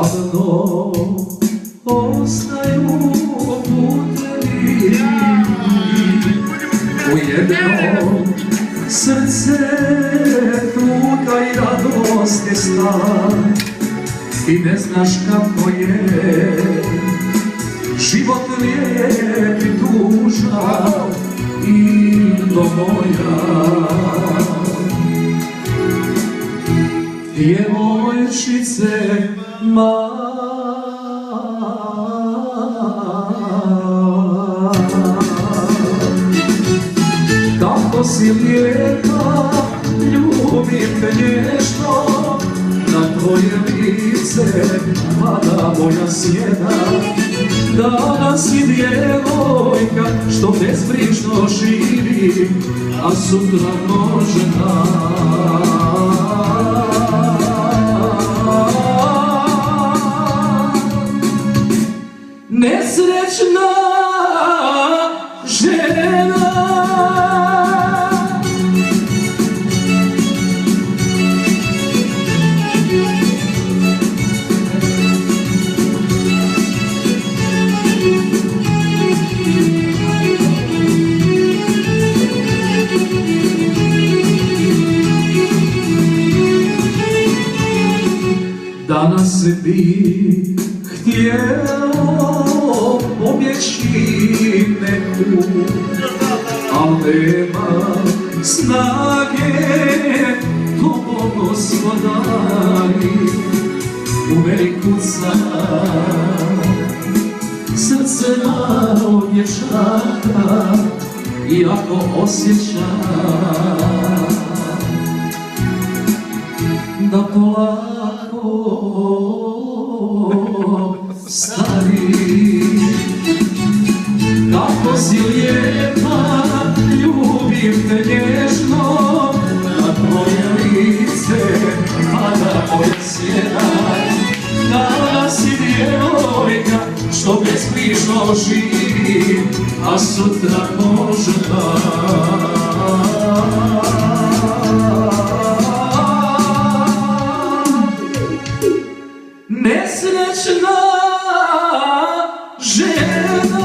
za mnom ostaju putevi, u jednom srce tuga i radost je stala i ne znaš kako je život lijep i tužan i do moja. Djevojčice kako si lijepa, ljubim te nježno, na tvoje lice pada moja sjena. Danas si djevojka što bezbrižno živi, a sutra može nesrećna žena. Danas bi htjelo pobjeći neku, al nema snage tobom osvodari. U meni kuca srce malo pješaka, iako osjećam da polako stari. Kako si lijepa, ljubim te nježno, na tvoje lice pada moja sjena. Danas si djevojka što bezbrižno živi, a sutra može nesrećna žena.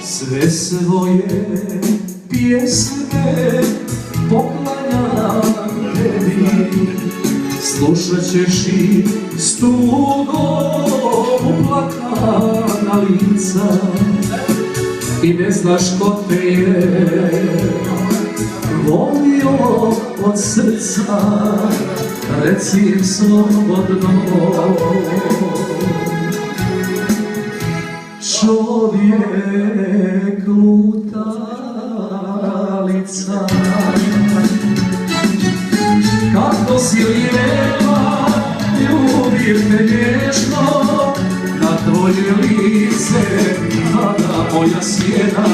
Sve svoje pjesme poklanjam tebi, slušat ćeš i s tugom uplakana lica i ne znaš ko te je volio od srca, reci im slobodno. Čovjek lutalica, kako si lijepa, ljubim te nježno, na tvoje lice pada moja sjena.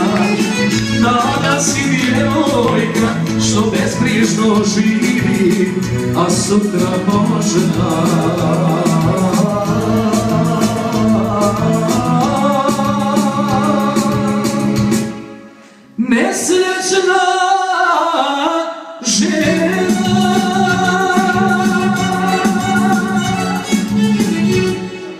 Danas si djevojka što bezbrižno živi, a sutra može